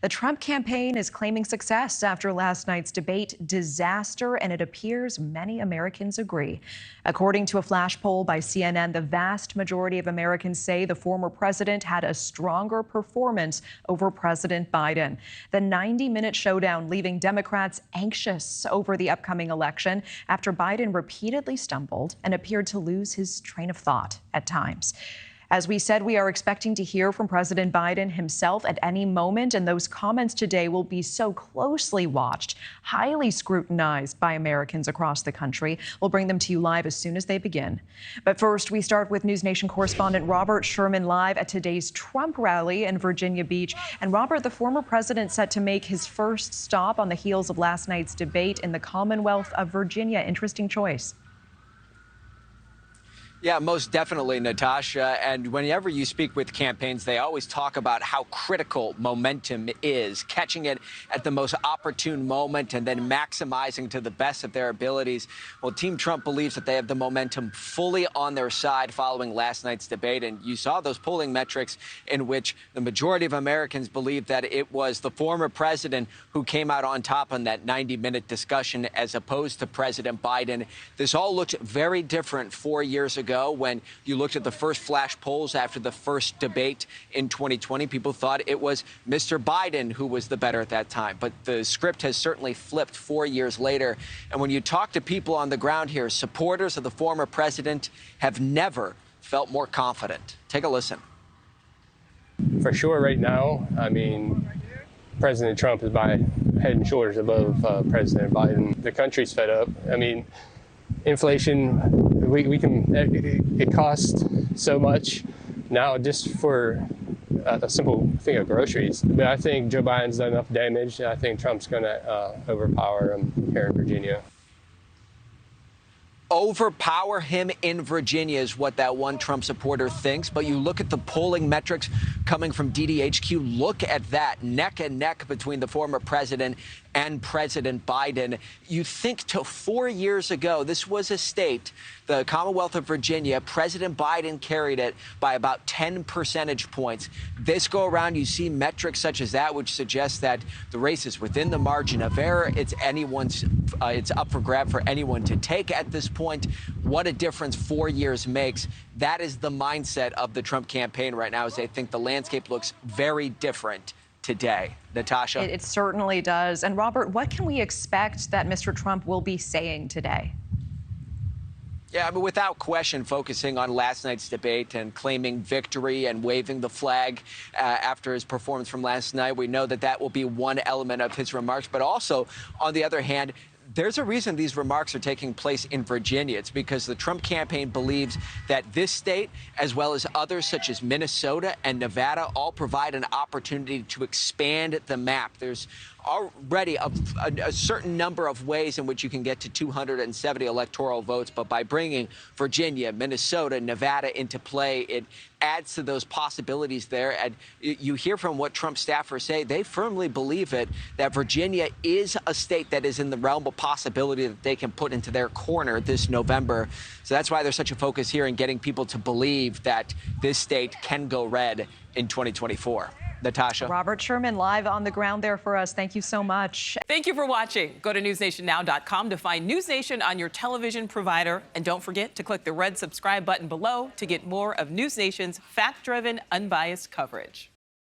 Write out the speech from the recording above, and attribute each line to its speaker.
Speaker 1: The Trump campaign is claiming success after last night's debate disaster, and it appears many Americans agree. According to a flash poll by CNN, the vast majority of Americans say the former president had a stronger performance over President Biden. The 90-minute showdown leaving Democrats anxious over the upcoming election after Biden repeatedly stumbled and appeared to lose his train of thought at times. As we said, we are expecting to hear from President Biden himself at any moment, and those comments today will be so closely watched, highly scrutinized by Americans across the country. We'll bring them to you live as soon as they begin. But first, we start with NewsNation correspondent Robert Sherman live at today's Trump rally in Virginia Beach. And Robert, the former president set to make his first stop on the heels of last night's debate in the Commonwealth of Virginia. Interesting choice.
Speaker 2: Yeah, most definitely, Natasha. And whenever you speak with campaigns, they always talk about how critical momentum is, catching it at the most opportune moment and then maximizing to the best of their abilities. Well, Team Trump believes that they have the momentum fully on their side following last night's debate. And you saw those polling metrics in which the majority of Americans believe that it was the former president who came out on top on that 90-minute discussion as opposed to President Biden. This all looked very different 4 years ago. When you looked at the first flash polls after the first debate in 2020, people thought it was Mr. Biden who was the better at that time. But the script has certainly flipped 4 years later. And when you talk to people on the ground here, supporters of the former president have never felt more confident. Take a listen.
Speaker 3: For sure right now, I mean, President Trump is by head and shoulders above President Biden. The country's fed up. I mean, inflation, it costs so much now just for a simple thing of groceries. But I think Joe Biden's done enough damage. I think Trump's going to overpower him here in Virginia.
Speaker 2: Overpower him in Virginia is what that one Trump supporter thinks. But you look at the polling metrics coming from DDHQ. Look at that neck and neck between the former president and President Biden. You think to 4 years ago, this was a state, the Commonwealth of Virginia, President Biden carried it by about 10 percentage points. This go around, you see metrics such as that, which suggests that the race is within the margin of error. It's up for grab for anyone to take at this point. What a difference 4 years makes. That is the mindset of the Trump campaign right now, as they think the landscape looks very different today. Natasha?
Speaker 1: It certainly does. And Robert, what can we expect that Mr. Trump will be saying today?
Speaker 2: Yeah, I mean, without question, focusing on last night's debate and claiming victory and waving the flag after his performance from last night. We know that that will be one element of his remarks. But also, on the other hand, there's a reason these remarks are taking place in Virginia. It's because the Trump campaign believes that this state, as well as others such as Minnesota and Nevada, all provide an opportunity to expand the map. There's already a certain number of ways in which you can get to 270 electoral votes. But by bringing Virginia, Minnesota, Nevada into play, it adds to those possibilities there. And you hear from what Trump staffers say. They firmly believe that Virginia is a state that is in the realm of possibility that they can put into their corner this November. So that's why there's such a focus here in getting people to believe that this state can go red in 2024. Natasha.
Speaker 1: Robert Sherman live on the ground there for us. Thank you so much.
Speaker 4: Thank you for watching. Go to newsnationnow.com to find News Nation on your television provider. And don't forget to click the red subscribe button below to get more of News Nation's fact-driven, unbiased coverage.